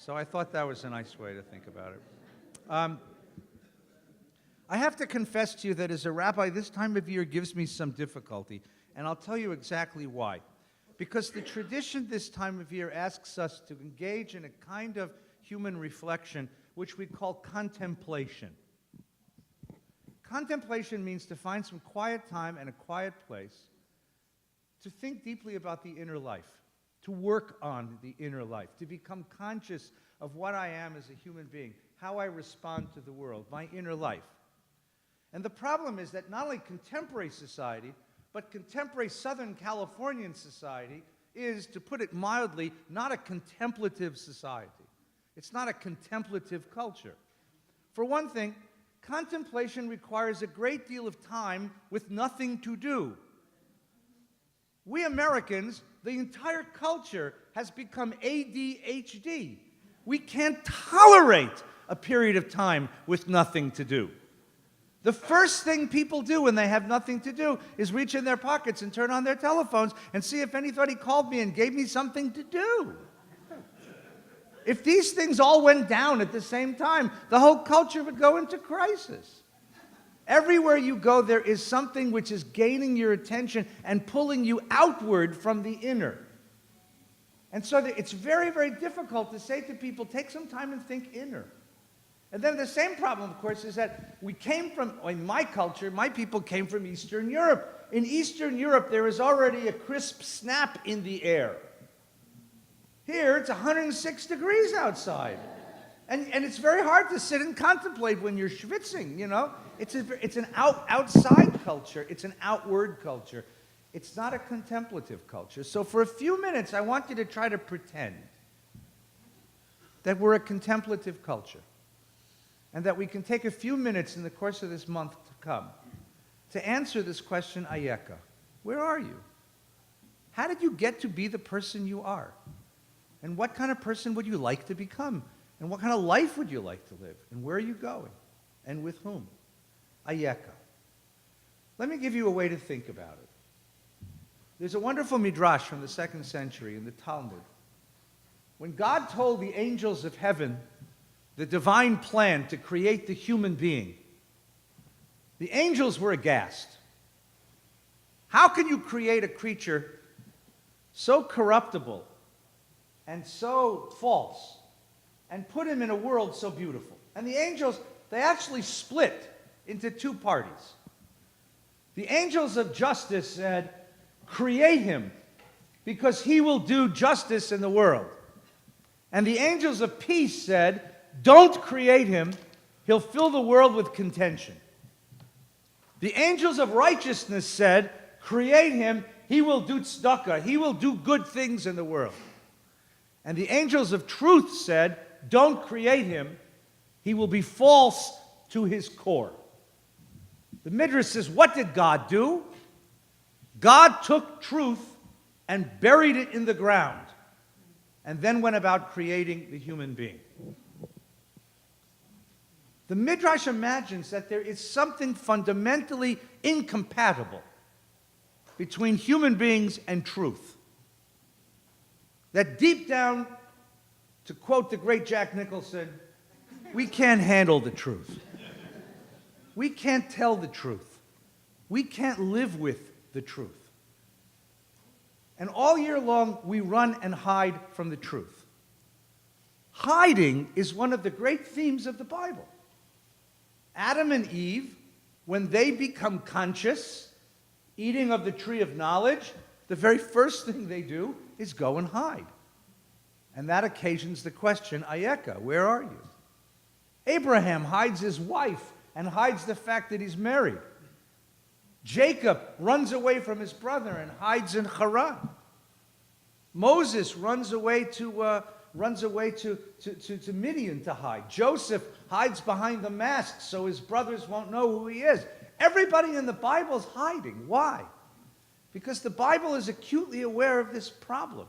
So I thought that was a nice way to think about it. I have to confess to you that as a rabbi, this time of year gives me some difficulty, and I'll tell you exactly why. Because the tradition this time of year asks us to engage in a kind of human reflection which we call contemplation. Contemplation means to find some quiet time and a quiet place to think deeply about the inner life, to work on the inner life, to become conscious of what I am as a human being, how I respond to the world, my inner life. And the problem is that not only contemporary society, but contemporary Southern Californian society is, to put it mildly, not a contemplative society. It's not a contemplative culture. For one thing, contemplation requires a great deal of time with nothing to do. We Americans, the entire culture has become ADHD. We can't tolerate a period of time with nothing to do. The first thing people do when they have nothing to do is reach in their pockets and turn on their telephones and see if anybody called me and gave me something to do. If these things all went down at the same time, the whole culture would go into crisis. Everywhere you go, there is something which is gaining your attention and pulling you outward from the inner. And so it's very, very difficult to say to people, take some time and think inner. And then the same problem, of course, is that we came from, in my culture, my people came from Eastern Europe. In Eastern Europe, there is already a crisp snap in the air. Here, it's 106 degrees outside. And it's very hard to sit and contemplate when you're schwitzing, you know? It's an outside culture. It's an outward culture. It's not a contemplative culture. So for a few minutes, I want you to try to pretend that we're a contemplative culture and that we can take a few minutes in the course of this month to come to answer this question, Ayekah. Where are you? How did you get to be the person you are? And what kind of person would you like to become? And what kind of life would you like to live? And where are you going? And with whom? Ayekah. Let me give you a way to think about it. There's a wonderful midrash from the 2nd century in the Talmud. When God told the angels of heaven the divine plan to create the human being, the angels were aghast. How can you create a creature so corruptible and so false and put him in a world so beautiful? And the angels, they actually split into two parties. The angels of justice said, create him because he will do justice in the world. And the angels of peace said, don't create him, he'll fill the world with contention. The angels of righteousness said, create him, he will do tzedakah, he will do good things in the world. And the angels of truth said, don't create him, he will be false to his core. The Midrash says, what did God do? God took truth and buried it in the ground, and then went about creating the human being. The Midrash imagines that there is something fundamentally incompatible between human beings and truth. That deep down, to quote the great Jack Nicholson, we can't handle the truth. We can't tell the truth. We can't live with the truth. And all year long, we run and hide from the truth. Hiding is one of the great themes of the Bible. Adam and Eve, when they become conscious, eating of the tree of knowledge, the very first thing they do is go and hide. And that occasions the question, Ayekah, where are you? Abraham hides his wife and hides the fact that he's married. Jacob runs away from his brother and hides in Haran. Moses runs away to Midian to hide. Joseph hides behind the mask so his brothers won't know who he is. Everybody in the Bible is hiding. Why? Because the Bible is acutely aware of this problem,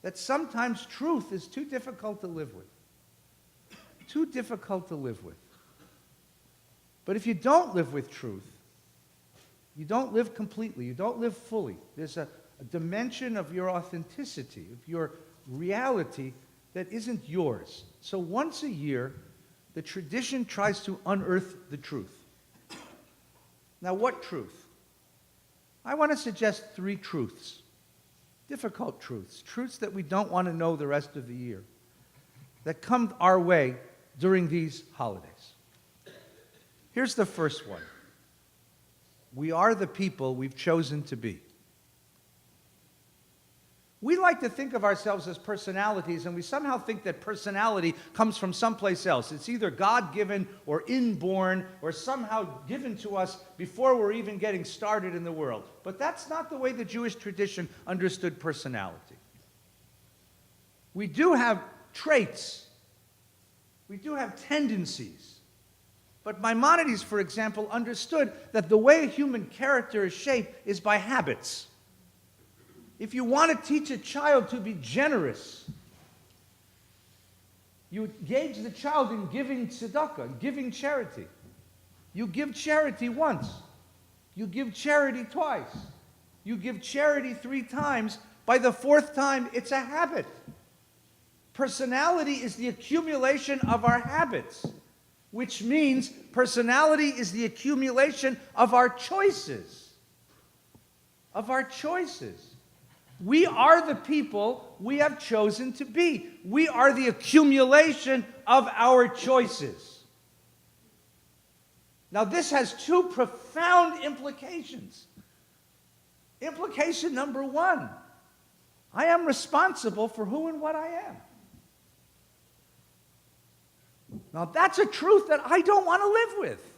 that sometimes truth is too difficult to live with. Too difficult to live with. But if you don't live with truth, you don't live completely, you don't live fully. There's a dimension of your authenticity, of your reality, that isn't yours. So once a year, the tradition tries to unearth the truth. Now, what truth? I want to suggest 3 truths, difficult truths, truths that we don't want to know the rest of the year, that come our way during these holidays. Here's the first one. We are the people we've chosen to be. We like to think of ourselves as personalities, and we somehow think that personality comes from someplace else. It's either God-given or inborn or somehow given to us before we're even getting started in the world. But that's not the way the Jewish tradition understood personality. We do have traits. We do have tendencies. But Maimonides, for example, understood that the way human character is shaped is by habits. If you want to teach a child to be generous, you engage the child in giving tzedakah, giving charity. You give charity once. You give charity twice. You give charity 3 times. By the 4th time, it's a habit. Personality is the accumulation of our habits, which means personality is the accumulation of our choices. Of our choices. We are the people we have chosen to be. We are the accumulation of our choices. Now, this has 2 profound implications. Implication number 1, I am responsible for who and what I am. Now, that's a truth that I don't want to live with.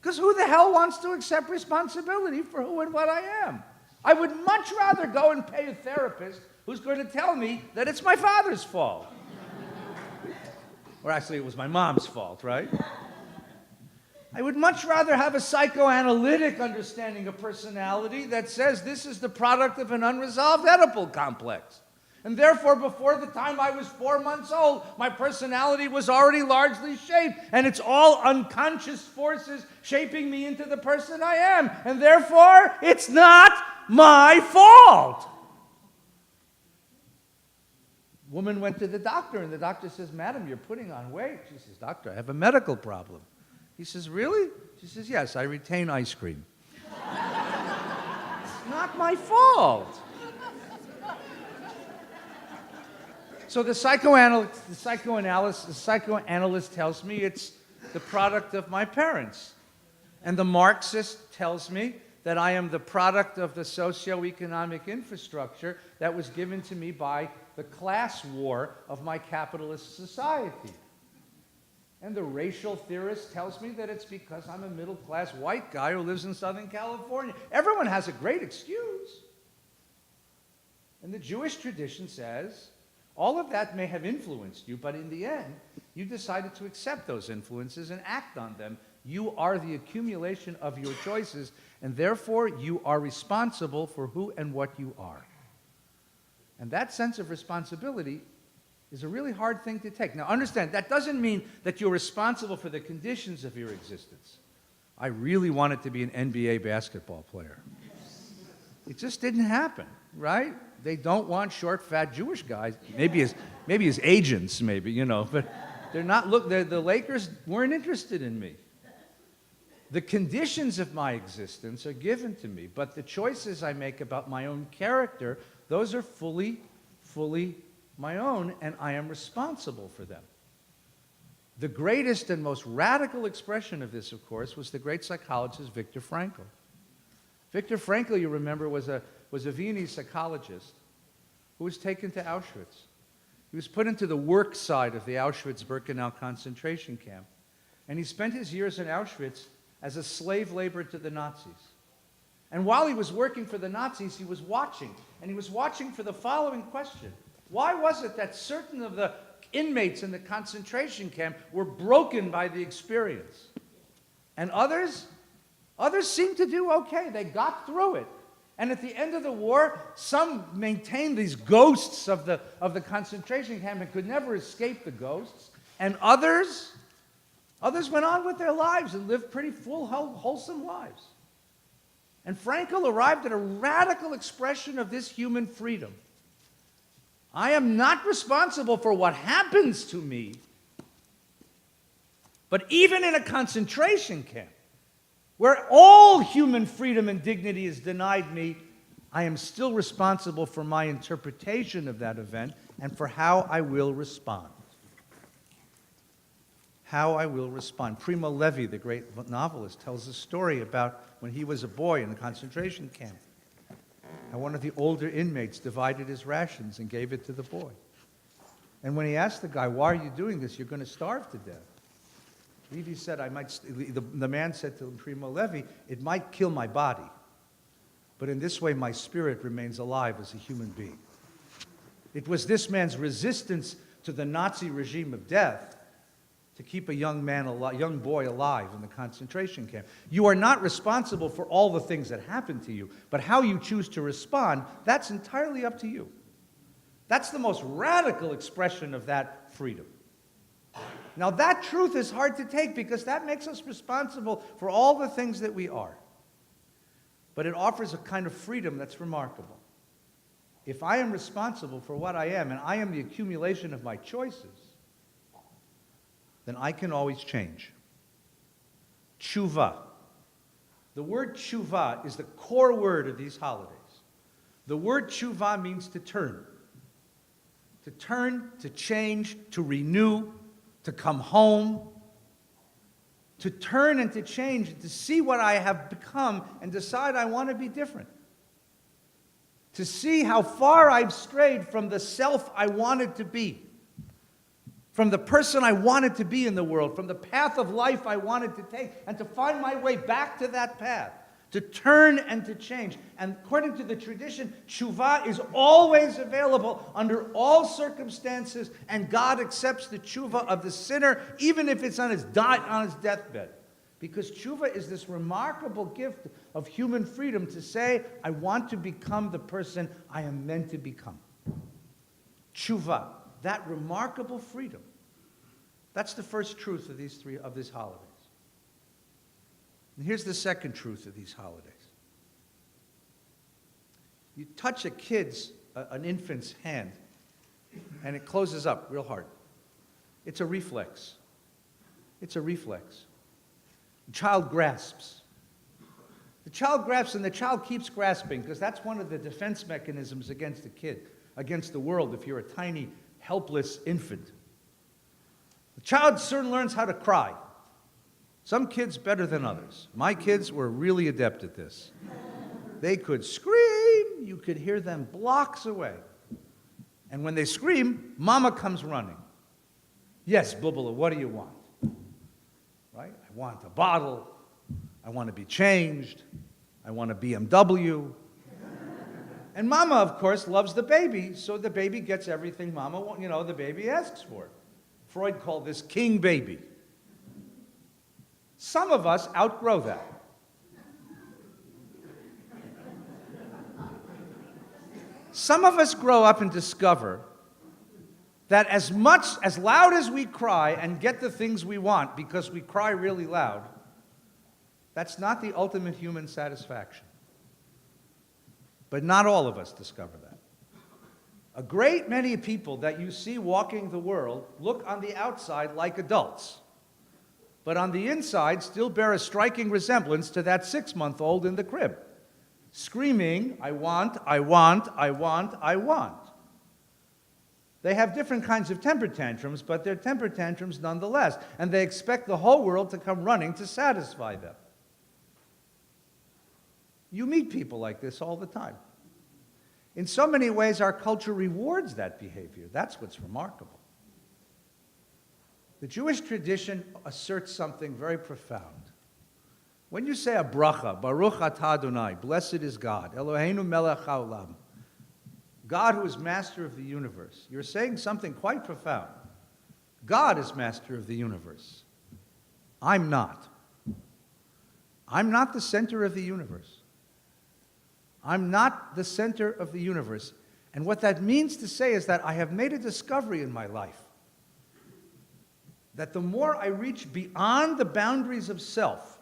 Because who the hell wants to accept responsibility for who and what I am? I would much rather go and pay a therapist who's going to tell me that it's my father's fault. Or actually, it was my mom's fault, right? I would much rather have a psychoanalytic understanding of personality that says this is the product of an unresolved Oedipal complex. And therefore, before the time I was 4 months old, my personality was already largely shaped. And it's all unconscious forces shaping me into the person I am. And therefore, it's not my fault. Woman went to the doctor, and the doctor says, "Madam, you're putting on weight." She says, "Doctor, I have a medical problem." He says, "Really?" She says, "Yes, I retain ice cream." It's not my fault. So the psychoanalyst tells me it's the product of my parents. And the Marxist tells me that I am the product of the socioeconomic infrastructure that was given to me by the class war of my capitalist society. And the racial theorist tells me that it's because I'm a middle-class white guy who lives in Southern California. Everyone has a great excuse. And the Jewish tradition says, all of that may have influenced you, but in the end, you decided to accept those influences and act on them. You are the accumulation of your choices, and therefore you are responsible for who and what you are. And that sense of responsibility is a really hard thing to take. Now understand, that doesn't mean that you're responsible for the conditions of your existence. I really wanted to be an NBA basketball player. It just didn't happen, right? They don't want short, fat Jewish guys. Maybe as agents, but they're not. The Lakers weren't interested in me. The conditions of my existence are given to me, but the choices I make about my own character, those are fully my own, and I am responsible for them. The greatest and most radical expression of this, of course, was the great psychologist Viktor Frankl. Viktor Frankl, you remember, was a Viennese psychologist who was taken to Auschwitz. He was put into the work side of the Auschwitz-Birkenau concentration camp. And he spent his years in Auschwitz as a slave labor to the Nazis. And while he was working for the Nazis, he was watching. And he was watching for the following question. Why was it that certain of the inmates in the concentration camp were broken by the experience? And others seemed to do okay. They got through it. And at the end of the war, some maintained these ghosts of the concentration camp and could never escape the ghosts. And others went on with their lives and lived pretty full, wholesome lives. And Frankl arrived at a radical expression of this human freedom. I am not responsible for what happens to me. But even in a concentration camp, where all human freedom and dignity is denied me, I am still responsible for my interpretation of that event and for how I will respond. How I will respond. Primo Levi, the great novelist, tells a story about when he was a boy in a concentration camp. And one of the older inmates divided his rations and gave it to the boy. And when he asked the guy, "Why are you doing this? You're going to starve to death." Levi said, the man said to Primo Levi, "It might kill my body, but in this way my spirit remains alive as a human being." It was this man's resistance to the Nazi regime of death to keep a young boy alive in the concentration camp. You are not responsible for all the things that happen to you, but how you choose to respond, that's entirely up to you. That's the most radical expression of that freedom. Now, that truth is hard to take because that makes us responsible for all the things that we are. But it offers a kind of freedom that's remarkable. If I am responsible for what I am, and I am the accumulation of my choices, then I can always change. Tshuva. The word tshuva is the core word of these holidays. The word tshuva means to turn. To turn, to change, to renew, to come home, to turn and to change, to see what I have become and decide I want to be different. To see how far I've strayed from the self I wanted to be, from the person I wanted to be in the world, from the path of life I wanted to take, and to find my way back to that path, to turn and to change. And according to the tradition, tshuva is always available under all circumstances, and God accepts the tshuva of the sinner, even if it's on his deathbed. Because tshuva is this remarkable gift of human freedom to say, I want to become the person I am meant to become. Tshuva, that remarkable freedom. That's the first truth of these holidays. And here's the second truth of these holidays. You touch an infant's hand, and it closes up real hard. It's a reflex. It's a reflex. The child grasps. The child grasps, and the child keeps grasping, because that's one of the defense mechanisms against a kid, against the world, if you're a tiny, helpless infant. The child soon learns how to cry. Some kids better than others. My kids were really adept at this. They could scream. You could hear them blocks away. And when they scream, Mama comes running. Yes, Bubala, what do you want? Right? I want a bottle. I want to be changed. I want a BMW. And Mama, of course, loves the baby, so the baby gets everything the baby asks for. Freud called this king baby. Some of us outgrow that. Some of us grow up and discover that as loud as we cry and get the things we want because we cry really loud, that's not the ultimate human satisfaction. But not all of us discover that. A great many people that you see walking the world look on the outside like adults, but on the inside still bear a striking resemblance to that 6-month-old in the crib, screaming, I want, I want, I want, I want. They have different kinds of temper tantrums, but they're temper tantrums nonetheless, and they expect the whole world to come running to satisfy them. You meet people like this all the time. In so many ways, our culture rewards that behavior. That's what's remarkable. The Jewish tradition asserts something very profound. When you say a bracha, Baruch atah Adonai, blessed is God, Eloheinu melech haolam, God who is master of the universe, you're saying something quite profound. God is master of the universe. I'm not. I'm not the center of the universe. I'm not the center of the universe. And what that means to say is that I have made a discovery in my life. That the more I reach beyond the boundaries of self,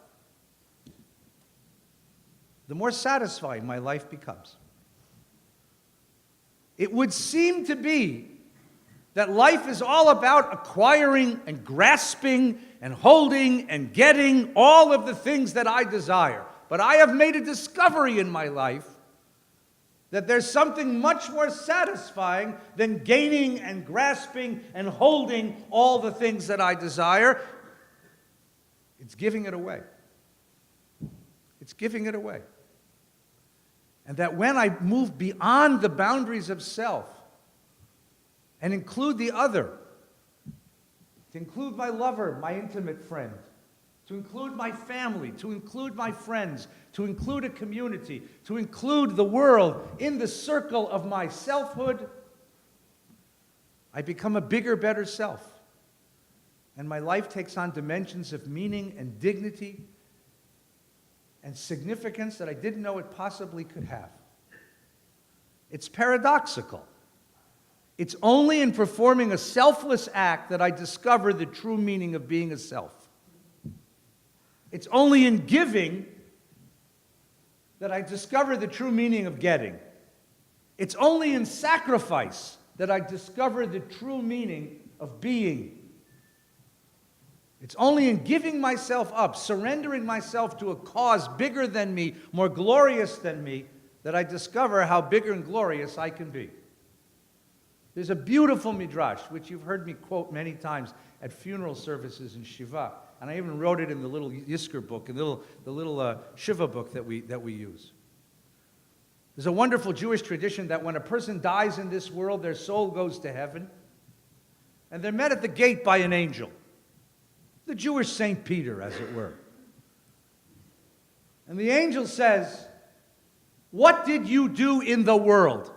the more satisfying my life becomes. it would seem to be that life is all about acquiring and grasping and holding and getting all of the things that I desire. But I have made a discovery in my life that there's something much more satisfying than gaining and grasping and holding all the things that I desire. It's giving it away. It's giving it away. And that when I move beyond the boundaries of self and include the other, to include my lover, my intimate friend, to include my family, to include my friends, to include a community, to include the world in the circle of my selfhood, I become a bigger, better self. And my life takes on dimensions of meaning and dignity and significance that I didn't know it possibly could have. It's paradoxical. It's only in performing a selfless act that I discover the true meaning of being a self. It's only in giving that I discover the true meaning of getting. It's only in sacrifice that I discover the true meaning of being. It's only in giving myself up, surrendering myself to a cause bigger than me, more glorious than me, that I discover how bigger and glorious I can be. There's a beautiful midrash, which you've heard me quote many times at funeral services in Shiva, and I even wrote it in the little Yizkor book, in the little Shiva book that we use. There's a wonderful Jewish tradition that when a person dies in this world, their soul goes to heaven, and they're met at the gate by an angel. The Jewish Saint Peter, as it were. And the angel says, "What did you do in the world?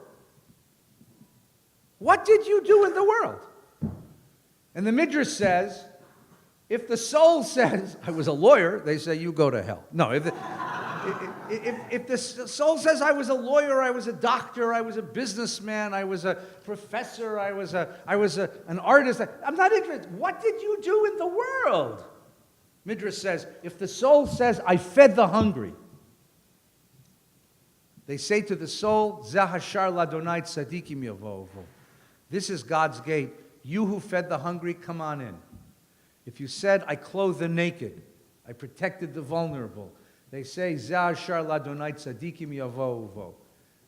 What did you do in the world?" And the Midrash says, if the soul says, "I was a lawyer," they say, "You go to hell." No, if the soul says, "I was a lawyer, I was a doctor, I was a businessman, I was a professor, I was an artist," I'm not interested. What did you do in the world? Midrash says, if the soul says, "I fed the hungry," they say to the soul, "Zahashar ladonai tzadikim yavovu." This is God's gate. You who fed the hungry, come on in. If you said, "I clothed the naked, I protected the vulnerable," they say, "Zahashar ladonai tzadikim yavovu."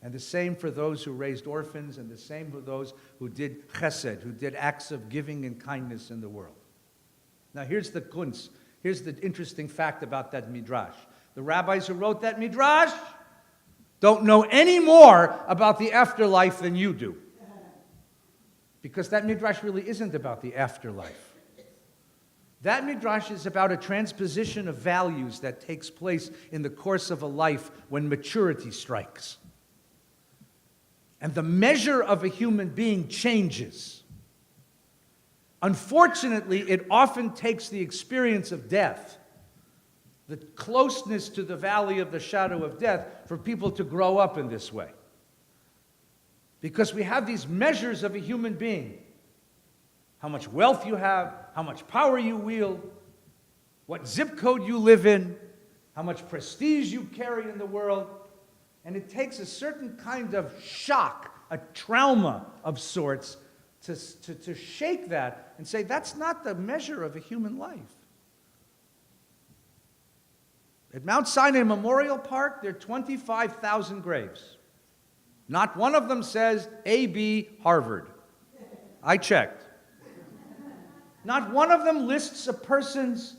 And the same for those who raised orphans, and the same for those who did chesed, who did acts of giving and kindness in the world. Now here's the kunz. Here's the interesting fact about that midrash. The rabbis who wrote that midrash don't know any more about the afterlife than you do. Because that midrash really isn't about the afterlife. That midrash is about a transposition of values that takes place in the course of a life when maturity strikes. And the measure of a human being changes. Unfortunately, it often takes the experience of death, the closeness to the valley of the shadow of death, for people to grow up in this way. Because we have these measures of a human being. How much wealth you have, how much power you wield, what zip code you live in, how much prestige you carry in the world. And it takes a certain kind of shock, a trauma of sorts, to shake that and say, that's not the measure of a human life. At Mount Sinai Memorial Park, there are 25,000 graves. Not one of them says A.B. Harvard. I checked. Not one of them lists a person's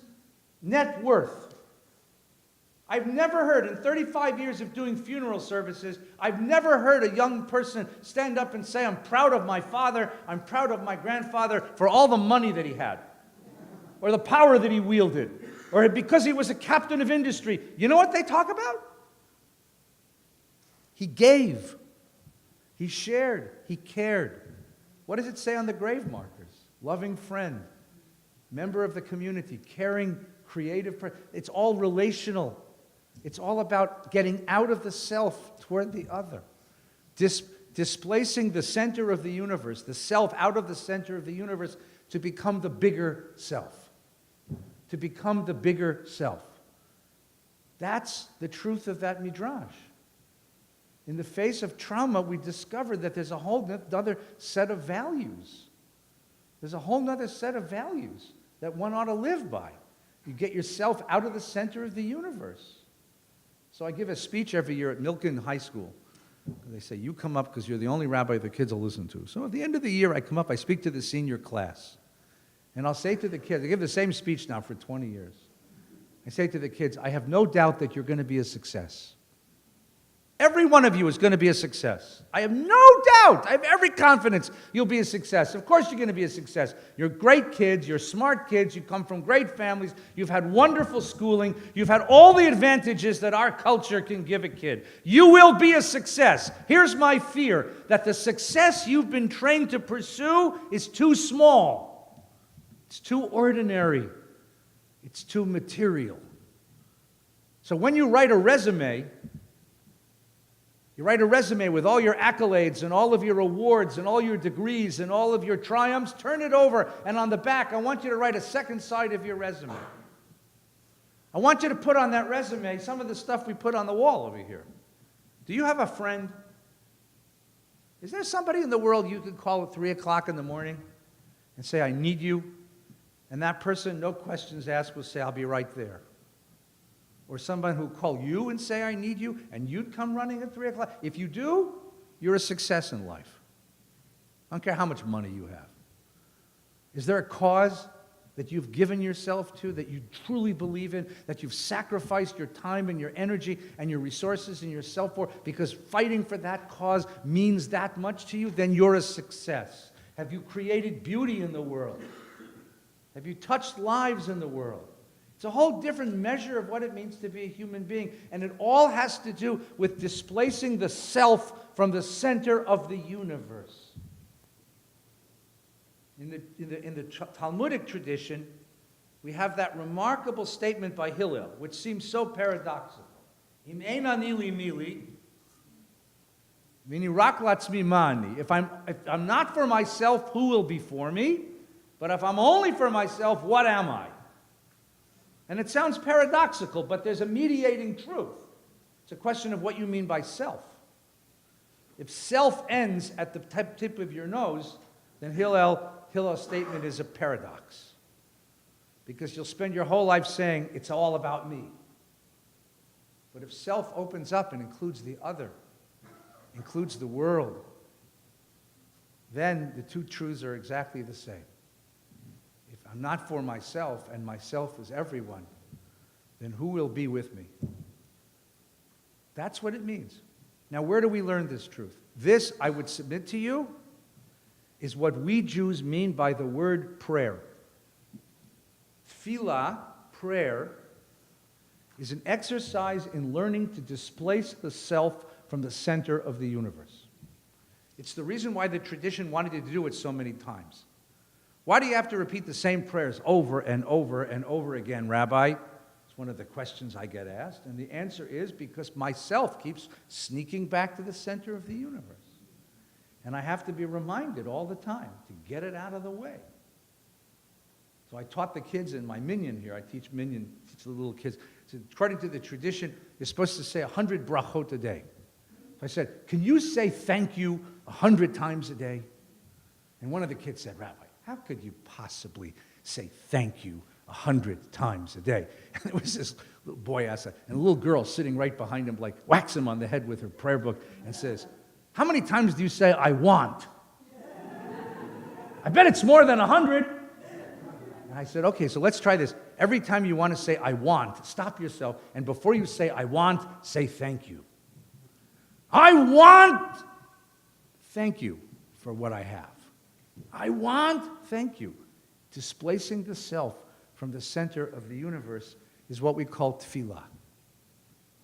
net worth. I've never heard, in 35 years of doing funeral services, I've never heard a young person stand up and say, "I'm proud of my father, I'm proud of my grandfather for all the money that he had, or the power that he wielded, or because he was a captain of industry." You know what they talk about? He gave. He shared. He cared. What does it say on the grave markers? Loving friend, member of the community, caring, creative. It's all relational. It's all about getting out of the self toward the other. Displacing the center of the universe, the self out of the center of the universe to become the bigger self. To become the bigger self. That's the truth of that midrash. In the face of trauma, we discover that there's a whole other set of values. There's a whole other set of values that one ought to live by. You get yourself out of the center of the universe. So I give a speech every year at Milken High School. They say, you come up because you're the only rabbi the kids will listen to. So at the end of the year, I come up, I speak to the senior class. And I'll say to the kids, I give the same speech now for 20 years. I say to the kids, I have no doubt that you're going to be a success. Every one of you is going to be a success. I have no doubt. I have every confidence you'll be a success. Of course you're going to be a success. You're great kids. You're smart kids. You come from great families. You've had wonderful schooling. You've had all the advantages that our culture can give a kid. You will be a success. Here's my fear, that the success you've been trained to pursue is too small. It's too ordinary. It's too material. So when you write a resume, you write a resume with all your accolades and all of your awards and all your degrees and all of your triumphs. Turn it over, and on the back, I want you to write a second side of your resume. I want you to put on that resume some of the stuff we put on the wall over here. Do you have a friend? Is there somebody in the world you could call at 3 o'clock in the morning and say, I need you? And that person, no questions asked, will say, I'll be right there. Or somebody who will call you and say, I need you, and you'd come running at 3 o'clock. If you do, you're a success in life. I don't care how much money you have. Is there a cause that you've given yourself to, that you truly believe in, that you've sacrificed your time and your energy and your resources and yourself for, because fighting for that cause means that much to you? Then you're a success. Have you created beauty in the world? Have you touched lives in the world? It's a whole different measure of what it means to be a human being, and it all has to do with displacing the self from the center of the universe. In the Talmudic tradition, we have that remarkable statement by Hillel, which seems so paradoxical. Im ein ani li mili, v'ni rak latzmi mani. If I'm not for myself, who will be for me? But if I'm only for myself, what am I? And it sounds paradoxical, but there's a mediating truth. It's a question of what you mean by self. If self ends at the tip of your nose, then Hillel's statement is a paradox. Because you'll spend your whole life saying, it's all about me. But if self opens up and includes the other, includes the world, then the two truths are exactly the same. If I'm not for myself, and myself is everyone, then who will be with me? That's what it means. Now, where do we learn this truth? This, I would submit to you, is what we Jews mean by the word prayer. Tefillah, prayer, is an exercise in learning to displace the self from the center of the universe. It's the reason why the tradition wanted you to do it so many times. Why do you have to repeat the same prayers over and over and over again, Rabbi? It's one of the questions I get asked. And the answer is because myself keeps sneaking back to the center of the universe. And I have to be reminded all the time to get it out of the way. So I taught the kids in my minyan here. I teach the little kids. So according to the tradition, you're supposed to say 100 brachot a day. So I said, can you say thank you 100 times a day? And one of the kids said, Rabbi, how could you possibly say thank you 100 times a day? And there was this little boy asked that, and a little girl sitting right behind him, like whacks him on the head with her prayer book and says, how many times do you say, I want? I bet it's more than 100. And I said, okay, so let's try this. Every time you want to say, I want, stop yourself, and before you say, I want, say thank you. I want, thank you for what I have. I want, thank you. Displacing the self from the center of the universe is what we call tefillah.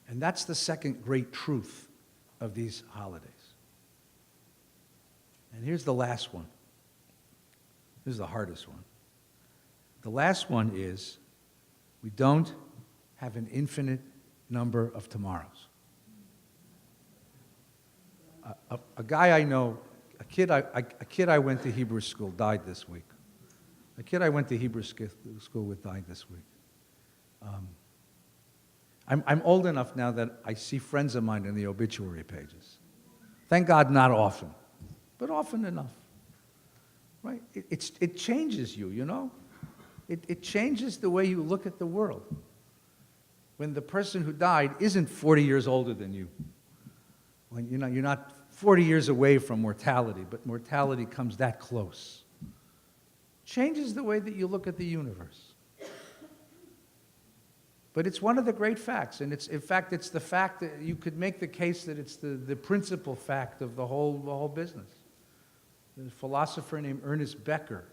And that's the second great truth of these holidays. And here's the last one. This is the hardest one. The last one is we don't have an infinite number of tomorrows. A guy I know, a kid I went to Hebrew school died this week. A kid I went to Hebrew school with died this week. I'm old enough now that I see friends of mine in the obituary pages. Thank God not often, but often enough. Right? It changes you, you know? It changes the way you look at the world. When the person who died isn't 40 years older than you. When you're not 40 years away from mortality, but mortality comes that close. Changes the way that you look at the universe. But it's one of the great facts, and in fact, it's the fact that you could make the case that it's the principal fact of the whole business. There's a philosopher named Ernest Becker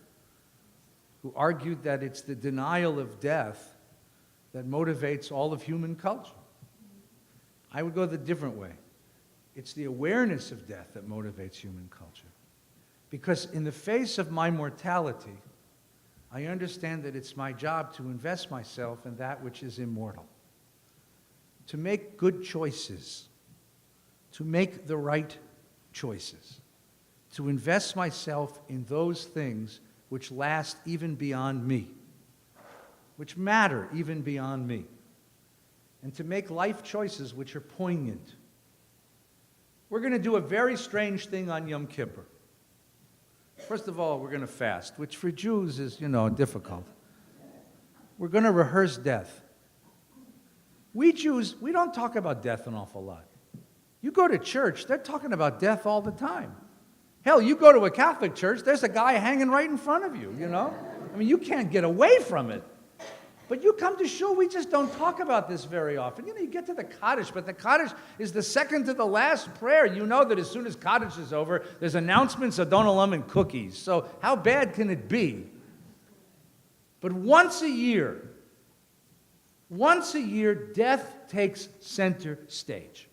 who argued that it's the denial of death that motivates all of human culture. I would go the different way. It's the awareness of death that motivates human culture. Because in the face of my mortality, I understand that it's my job to invest myself in that which is immortal, to make good choices, to make the right choices, to invest myself in those things which last even beyond me, which matter even beyond me, and to make life choices which are poignant. We're going to do a very strange thing on Yom Kippur. First of all, we're going to fast, which for Jews is, difficult. We're going to rehearse death. We Jews, we don't talk about death an awful lot. You go to church, they're talking about death all the time. Hell, you go to a Catholic church, there's a guy hanging right in front of you, I mean, you can't get away from it. But you come to shul, we just don't talk about this very often. You get to the Kaddish, but the Kaddish is the second to the last prayer. You know that as soon as Kaddish is over, there's announcements of Don Olam and cookies. So how bad can it be? But once a year, death takes center stage.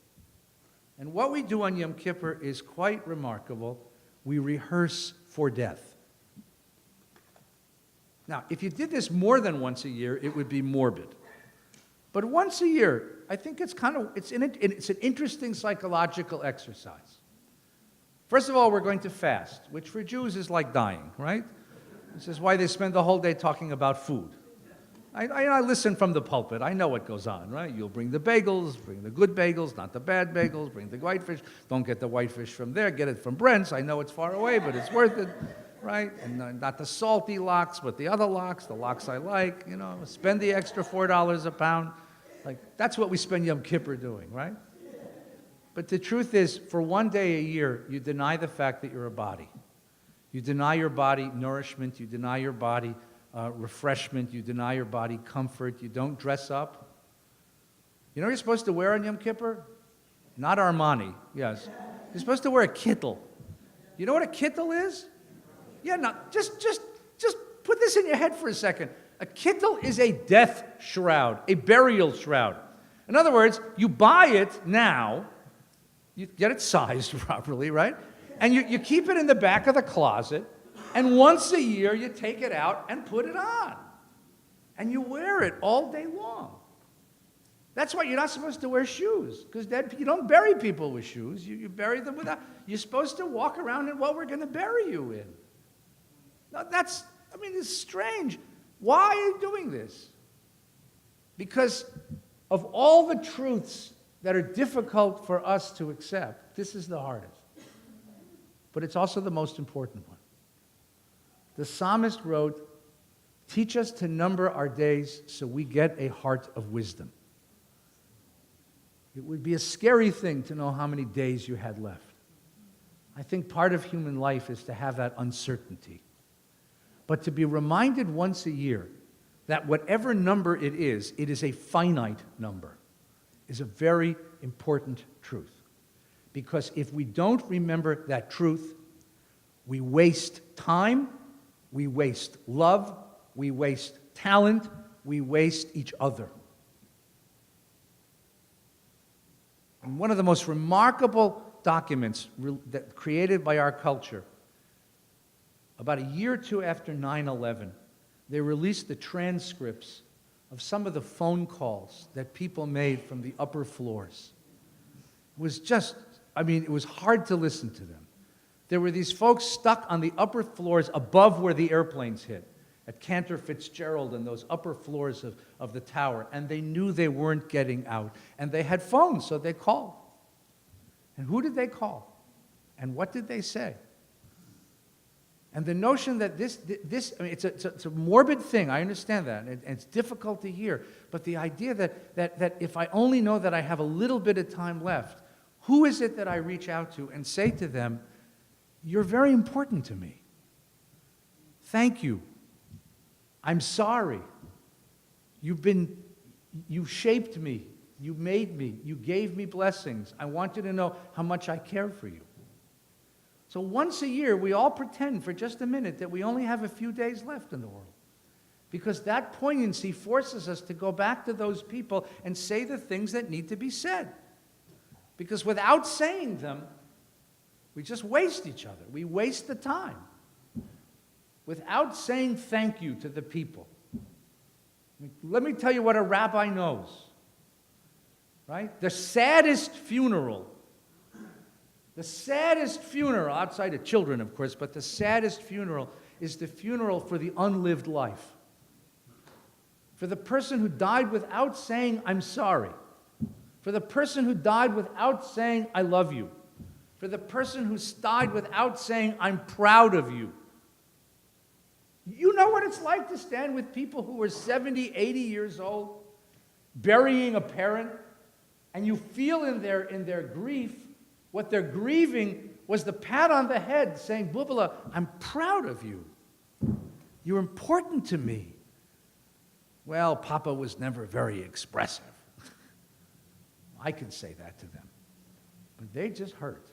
And what we do on Yom Kippur is quite remarkable. We rehearse for death. Now, if you did this more than once a year, it would be morbid. But once a year, I think it's an interesting psychological exercise. First of all, we're going to fast, which for Jews is like dying, right? This is why they spend the whole day talking about food. I listen from the pulpit. I know what goes on, right? You'll bring the bagels, bring the good bagels, not the bad bagels, bring the whitefish. Don't get the whitefish from there, get it from Brent's. I know it's far away, but it's worth it, right? And not the salty lox, but the other lox, the lox I like, Spend the extra $4 a pound. Like, that's what we spend Yom Kippur doing, right? But the truth is, for one day a year, you deny the fact that you're a body. You deny your body nourishment, you deny your body refreshment, you deny your body comfort, you don't dress up. You know what you're supposed to wear on Yom Kippur? Not Armani, yes. You're supposed to wear a kittel. You know what a kittel is? Yeah, no, just put this in your head for a second. A kittel is a death shroud, a burial shroud. In other words, you buy it now, you get it sized properly, right? And you keep it in the back of the closet, and once a year you take it out and put it on. And you wear it all day long. That's why you're not supposed to wear shoes, because you don't bury people with shoes. You bury them without. You're supposed to walk around in what we're going to bury you in. Now it's strange. Why are you doing this? Because of all the truths that are difficult for us to accept, this is the hardest. But it's also the most important one. The psalmist wrote, "Teach us to number our days so we get a heart of wisdom." It would be a scary thing to know how many days you had left. I think part of human life is to have that uncertainty. But to be reminded once a year that whatever number it is a finite number, is a very important truth. Because if we don't remember that truth, we waste time, we waste love, we waste talent, we waste each other. And one of the most remarkable documents created by our culture, about a year or two after 9/11, they released the transcripts of some of the phone calls that people made from the upper floors. It was it was hard to listen to them. There were these folks stuck on the upper floors above where the airplanes hit. at Cantor Fitzgerald and those upper floors of the tower, and they knew they weren't getting out. And they had phones, so they called. And who did they call? And what did they say? And the notion that I mean, it's a morbid thing, I understand that, and it's difficult to hear, but the idea that if I only know that I have a little bit of time left, who is it that I reach out to and say to them, you're very important to me. Thank you. I'm sorry. You shaped me. You made me. You gave me blessings. I want you to know how much I care for you. So once a year, we all pretend for just a minute that we only have a few days left in the world. Because that poignancy forces us to go back to those people and say the things that need to be said. Because without saying them, we just waste each other. We waste the time. Without saying thank you to the people. Let me tell you what a rabbi knows. Right? The saddest funeral outside of children, of course, but the saddest funeral is the funeral for the unlived life. For the person who died without saying, I'm sorry. For the person who died without saying, I love you. For the person who died without saying, I'm proud of you. You know what it's like to stand with people who are 70, 80 years old, burying a parent, and you feel in their grief, what they're grieving was the pat on the head saying, Bubala, I'm proud of you. You're important to me. Well, Papa was never very expressive. I can say that to them. But they just hurt.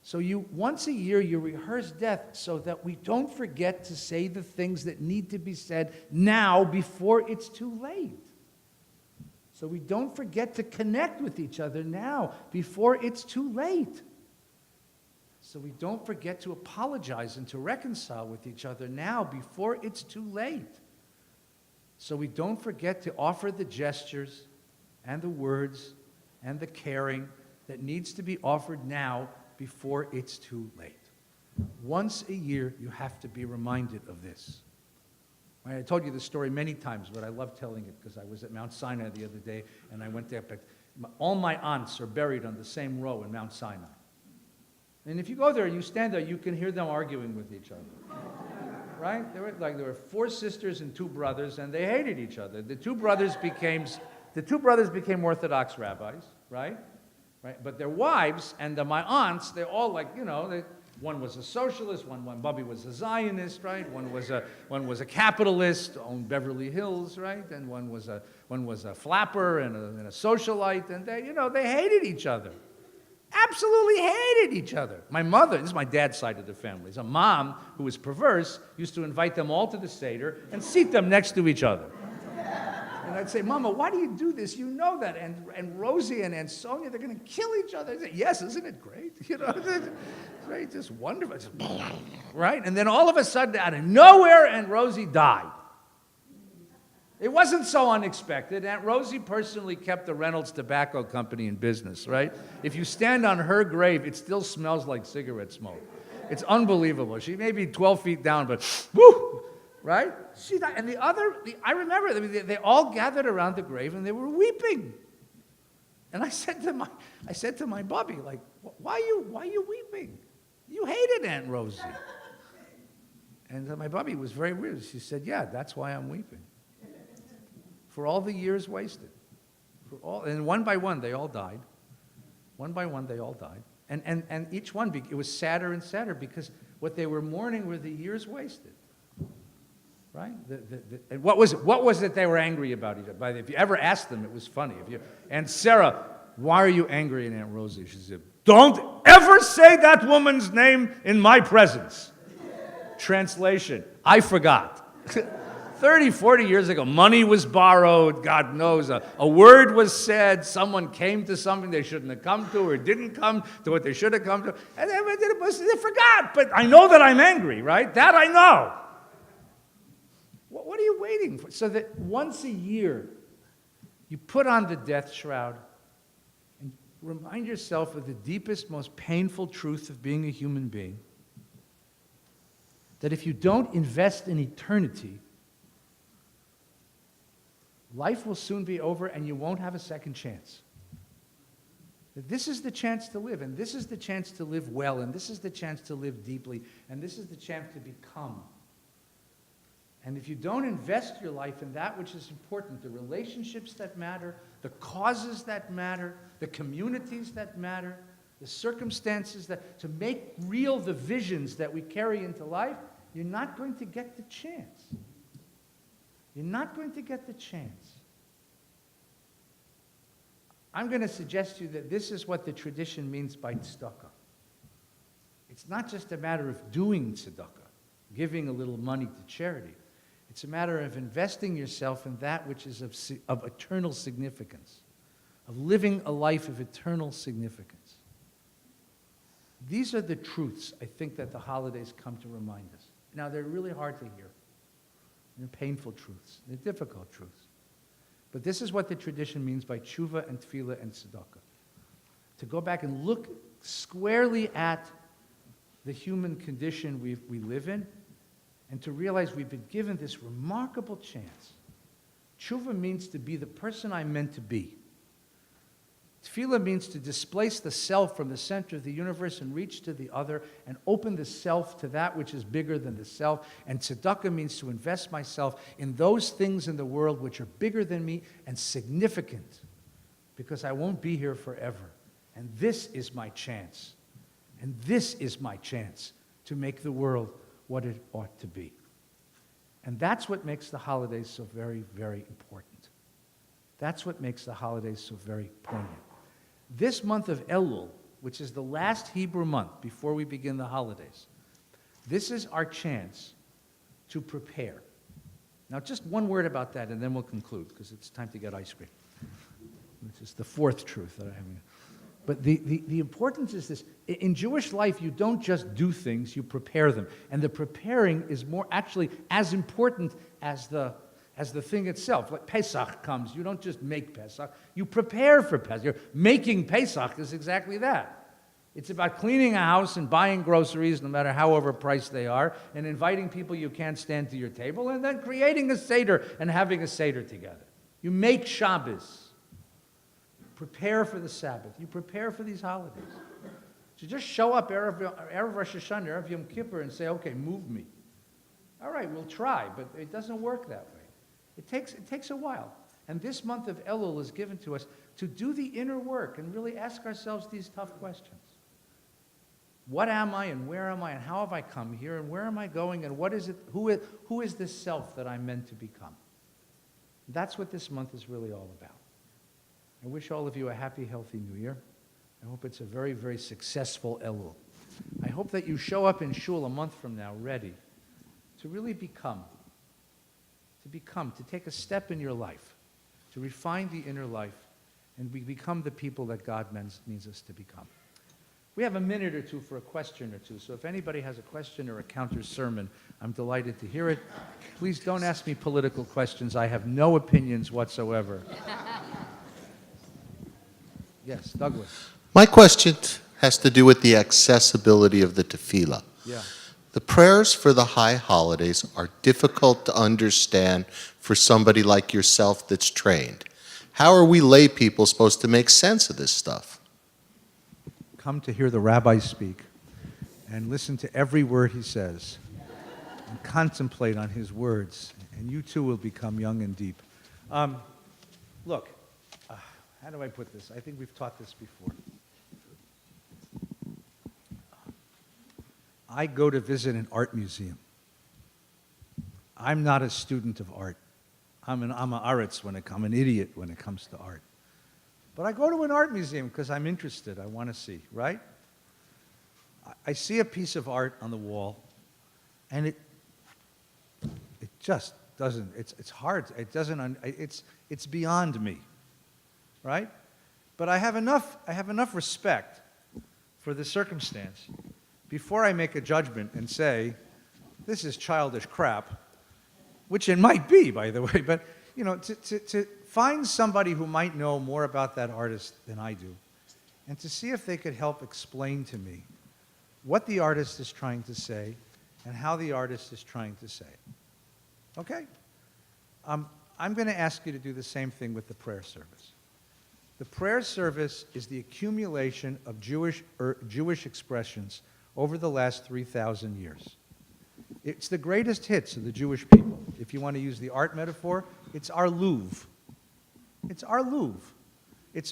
So once a year, you rehearse death so that we don't forget to say the things that need to be said now before it's too late. So we don't forget to connect with each other now before it's too late. So we don't forget to apologize and to reconcile with each other now before it's too late. So we don't forget to offer the gestures and the words and the caring that needs to be offered now before it's too late. Once a year, you have to be reminded of this. I told you this story many times, but I love telling it because I was at Mount Sinai the other day, and I went there. All my aunts are buried on the same row in Mount Sinai. And if you go there and you stand there, you can hear them arguing with each other. Right? There were 4 sisters and 2 brothers, and they hated each other. The two brothers became Orthodox rabbis, right? Right? But their wives and my aunts, they're all one was a socialist, one Bubby was a Zionist, right? One was a capitalist, owned Beverly Hills, right? And one was a flapper and a socialite, and they hated each other. Absolutely hated each other. My mother, this is my dad's side of the family, is a mom who was perverse, used to invite them all to the Seder and seat them next to each other. And I'd say, Mama, why do you do this? You know that. And Rosie and Aunt Sonia, they're going to kill each other. I say, yes, isn't it great? It's right, just wonderful. Just, right? And then all of a sudden, out of nowhere, Aunt Rosie died. It wasn't so unexpected. Aunt Rosie personally kept the Reynolds Tobacco Company in business, right? If you stand on her grave, it still smells like cigarette smoke. It's unbelievable. She may be 12 feet down, but whoo! Right? She died. And I remember, they all gathered around the grave and they were weeping. And I said to my Bubby, like, why are you weeping? You hated Aunt Rosie. And my Bubby was very weird. She said, yeah, that's why I'm weeping. For all the years wasted. And one by one, they all died. One by one, they all died. And each one, it was sadder and sadder because what they were mourning were the years wasted. Right? And what was it they were angry about each other? If you ever asked them, it was funny. And Sarah, why are you angry at Aunt Rosie? She said, don't ever say that woman's name in my presence. Translation, I forgot. 30, 40 years ago, money was borrowed, God knows. A word was said, someone came to something they shouldn't have come to or didn't come to what they should have come to. And they forgot, but I know that I'm angry, right? That I know. What are you waiting for? So that once a year, you put on the death shroud and remind yourself of the deepest, most painful truth of being a human being. that if you don't invest in eternity, life will soon be over and you won't have a second chance. That this is the chance to live, and this is the chance to live well, and this is the chance to live deeply, and this is the chance to become. And if you don't invest your life in that which is important, the relationships that matter, the causes that matter, the communities that matter, the circumstances to make real the visions that we carry into life, you're not going to get the chance. You're not going to get the chance. I'm going to suggest to you that this is what the tradition means by tzedakah. It's not just a matter of doing tzedakah, giving a little money to charity. It's a matter of investing yourself in that which is of eternal significance, of living a life of eternal significance. These are the truths, I think, that the holidays come to remind us. Now, they're really hard to hear. They're painful truths. They're difficult truths. But this is what the tradition means by tshuva and tefillah and tzedakah. To go back and look squarely at the human condition we live in, and to realize we've been given this remarkable chance. Tshuva means to be the person I'm meant to be. Tefillah means to displace the self from the center of the universe and reach to the other and open the self to that which is bigger than the self. And tzedakah means to invest myself in those things in the world which are bigger than me and significant, because I won't be here forever. And this is my chance. And this is my chance to make the world what it ought to be. And that's what makes the holidays so very, very important. That's what makes the holidays so very poignant. This month of Elul, which is the last Hebrew month before we begin the holidays, this is our chance to prepare. Now, just one word about that, and then we'll conclude, because it's time to get ice cream, which is the fourth truth that I have. But the importance is this. In Jewish life, you don't just do things, you prepare them. And the preparing is more actually as important as the thing itself. Like Pesach comes, you don't just make Pesach, you prepare for Pesach. You're making Pesach is exactly that. It's about cleaning a house and buying groceries, no matter how overpriced they are, and inviting people you can't stand to your table, and then creating a Seder and having a Seder together. You make Shabbos. Prepare for the Sabbath. You prepare for these holidays. So just show up Erev Rosh Hashanah, Erev Yom Kippur, and say, okay, move me. All right, we'll try, but it doesn't work that way. It takes a while. And this month of Elul is given to us to do the inner work and really ask ourselves these tough questions. What am I, and where am I, and how have I come here, and where am I going, and what is it? Who is this self that I'm meant to become? That's what this month is really all about. I wish all of you a happy, healthy New Year. I hope it's a very, very successful Elul. I hope that you show up in shul a month from now ready to really become, to take a step in your life, to refine the inner life, and we become the people that God means us to become. We have a minute or two for a question or two, so if anybody has a question or a counter sermon, I'm delighted to hear it. Please don't ask me political questions. I have no opinions whatsoever. Yes, Douglas. My question has to do with the accessibility of the tefillah. Yeah. The prayers for the high holidays are difficult to understand for somebody like yourself that's trained. How are we lay people supposed to make sense of this stuff? Come to hear the rabbi speak and listen to every word he says and contemplate on his words, and you too will become young and deep. Look. How do I put this? I think we've taught this before. I go to visit an art museum. I'm not a student of art. I'm an aretz I'm an idiot when it comes to art. But I go to an art museum because I'm interested. I want to see, right? I see a piece of art on the wall, and it just doesn't. It's hard. It doesn't. It's beyond me. Right? But I have enough respect for the circumstance before I make a judgment and say, this is childish crap, which it might be, by the way, but to find somebody who might know more about that artist than I do, and to see if they could help explain to me what the artist is trying to say, and how the artist is trying to say it. Okay? I'm going to ask you to do the same thing with the prayer service. The prayer service is the accumulation of Jewish expressions over the last 3,000 years. It's the greatest hits of the Jewish people. If you want to use the art metaphor, it's our Louvre. It's our Louvre.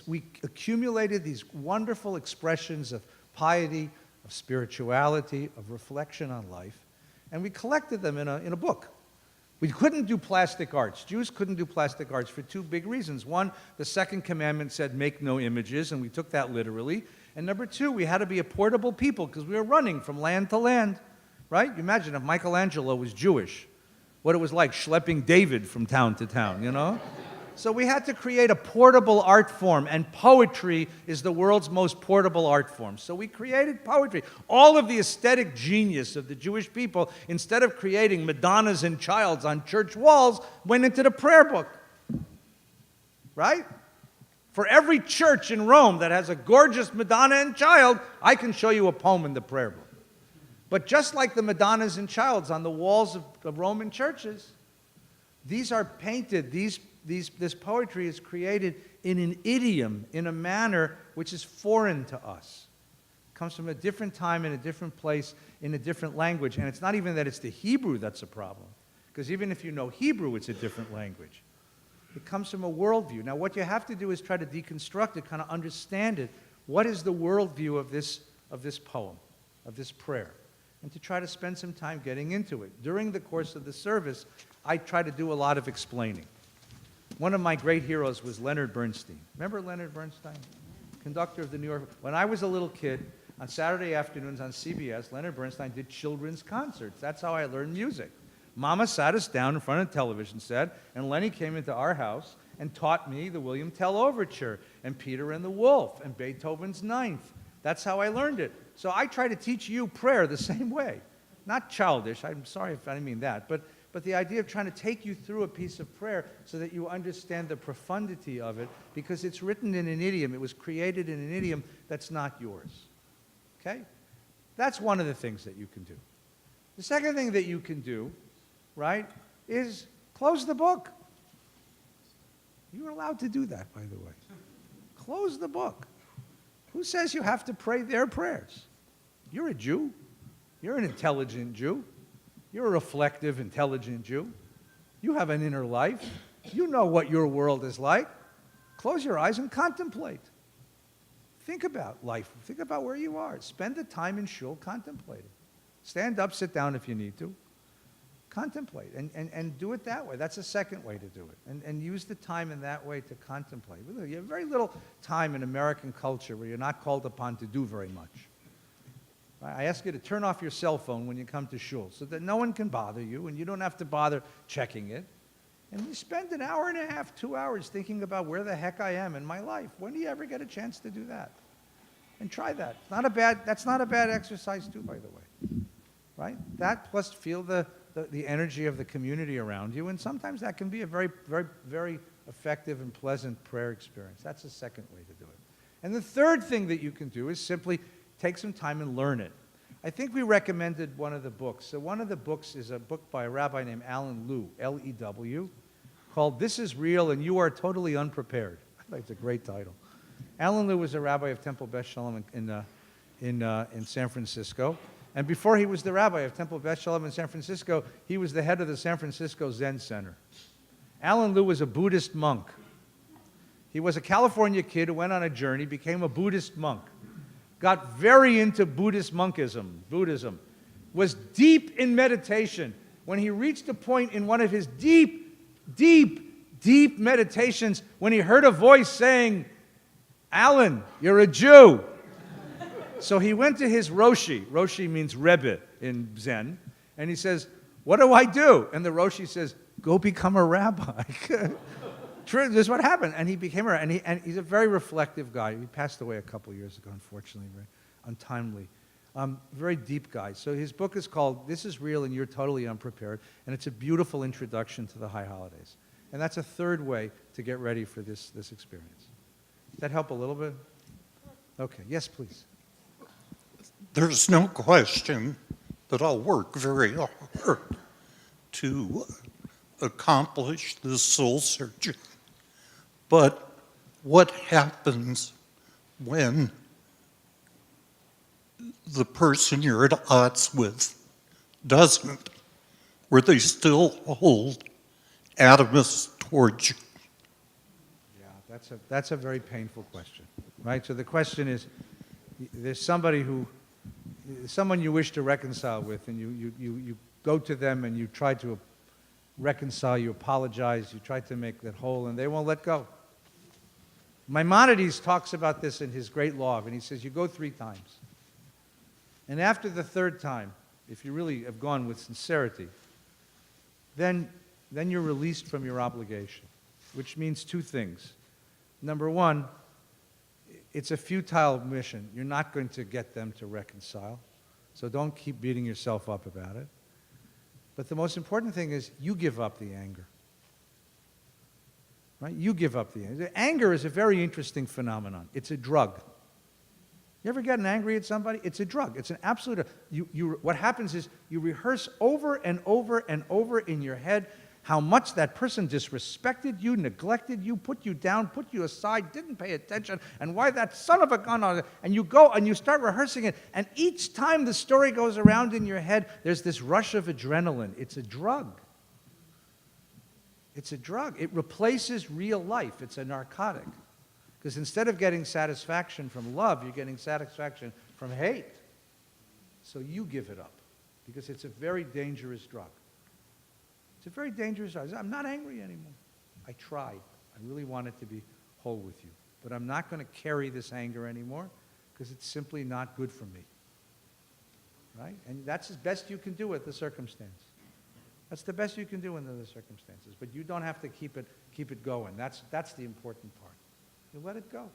We accumulated these wonderful expressions of piety, of spirituality, of reflection on life, and we collected them in a book. We couldn't do plastic arts. Jews couldn't do plastic arts for two big reasons. One, the second commandment said, make no images, and we took that literally. And number two, we had to be a portable people because we were running from land to land, right? You imagine if Michelangelo was Jewish, what it was like schlepping David from town to town, you know? So we had to create a portable art form, and poetry is the world's most portable art form. So we created poetry. All of the aesthetic genius of the Jewish people, instead of creating Madonnas and childs on church walls, went into the prayer book. Right? For every church in Rome that has a gorgeous Madonna and child, I can show you a poem in the prayer book. But just like the Madonnas and childs on the walls of Roman churches, these are painted, this poetry is created in an idiom, in a manner which is foreign to us. It comes from a different time, in a different place, in a different language. And it's not even that it's the Hebrew that's a problem, because even if you know Hebrew, it's a different language. It comes from a worldview. Now, what you have to do is try to deconstruct it, kind of understand it. What is the worldview of this poem, of this prayer? And to try to spend some time getting into it. During the course of the service, I try to do a lot of explaining. One of my great heroes was Leonard Bernstein. Remember Leonard Bernstein? Conductor of the New York. When I was a little kid, on Saturday afternoons on CBS, Leonard Bernstein did children's concerts. That's how I learned music. Mama sat us down in front of the television set, and Lenny came into our house and taught me the William Tell Overture, and Peter and the Wolf, and Beethoven's Ninth. That's how I learned it. So I try to teach you prayer the same way. Not childish. I'm sorry if I didn't mean that. But the idea of trying to take you through a piece of prayer so that you understand the profundity of it, because it's written in an idiom. It was created in an idiom that's not yours. Okay? That's one of the things that you can do. The second thing that you can do, right, is close the book. You're allowed to do that, by the way. Close the book. Who says you have to pray their prayers? You're a Jew. You're an intelligent Jew. You're a reflective, intelligent Jew. You have an inner life. You know what your world is like. Close your eyes and contemplate. Think about life. Think about where you are. Spend the time in shul contemplating. Stand up, sit down if you need to. Contemplate and do it that way. That's a second way to do it. And use the time in that way to contemplate. You have very little time in American culture where you're not called upon to do very much. I ask you to turn off your cell phone when you come to shul so that no one can bother you and you don't have to bother checking it. And you spend an hour and a half, 2 hours thinking about where the heck I am in my life. When do you ever get a chance to do that? And try that. That's not a bad exercise too, by the way. Right? That plus feel the energy of the community around you, and sometimes that can be a very, very, very effective and pleasant prayer experience. That's the second way to do it. And the third thing that you can do is simply take some time and learn it. I think we recommended one of the books. So one of the books is a book by a rabbi named Alan Lew, L-E-W, called This Is Real and You Are Totally Unprepared. I think it's a great title. Alan Lew was a rabbi of Temple Beth Shalom in San Francisco. And before he was the rabbi of Temple Beth Shalom in San Francisco, he was the head of the San Francisco Zen Center. Alan Lew was a Buddhist monk. He was a California kid who went on a journey, became a Buddhist monk, got very into Buddhist Buddhism, was deep in meditation. When he reached a point in one of his deep, deep, deep meditations, when he heard a voice saying, "Alan, you're a Jew." So he went to his Roshi. Roshi means Rebbe in Zen. And he says, "What do I do?" And the Roshi says, "Go become a rabbi." True, this is what happened. And he became a rabbi. And he's a very reflective guy. He passed away a couple years ago, unfortunately, very untimely. Very deep guy. So his book is called This Is Real and You're Totally Unprepared. And it's a beautiful introduction to the high holidays. And that's a third way to get ready for this experience. Does that help a little bit? Okay. Yes, please. There's no question but I'll work very hard to accomplish this soul searching. But what happens when the person you're at odds with doesn't, where they still hold animus towards you? Yeah, that's a very painful question, right? So the question is, there's someone you wish to reconcile with, and you go to them and you try to reconcile, you apologize, you try to make that whole, and they won't let go. Maimonides talks about this in his great law, and he says you go 3 times. And after the 3rd time, if you really have gone with sincerity, then you're released from your obligation, which means 2 things. Number 1, it's a futile mission. You're not going to get them to reconcile, so don't keep beating yourself up about it. But the most important thing is you give up the anger. Right? You give up the anger. Anger is a very interesting phenomenon. It's a drug. You ever gotten angry at somebody? It's a drug. It's an absolute... what happens is you rehearse over and over and over in your head how much that person disrespected you, neglected you, put you down, put you aside, didn't pay attention, and why that son of a gun on it. And you go and you start rehearsing it, and each time the story goes around in your head, there's this rush of adrenaline. It's a drug. It's a drug. It replaces real life. It's a narcotic. Because instead of getting satisfaction from love, you're getting satisfaction from hate. So you give it up, because it's a very dangerous drug. It's a very dangerous drug. I'm not angry anymore. I tried. I really wanted to be whole with you. But I'm not going to carry this anger anymore, because it's simply not good for me. Right? And that's the best you can do with the circumstance. That's the best you can do under the circumstances. But you don't have to keep it going. That's the important part. You let it go.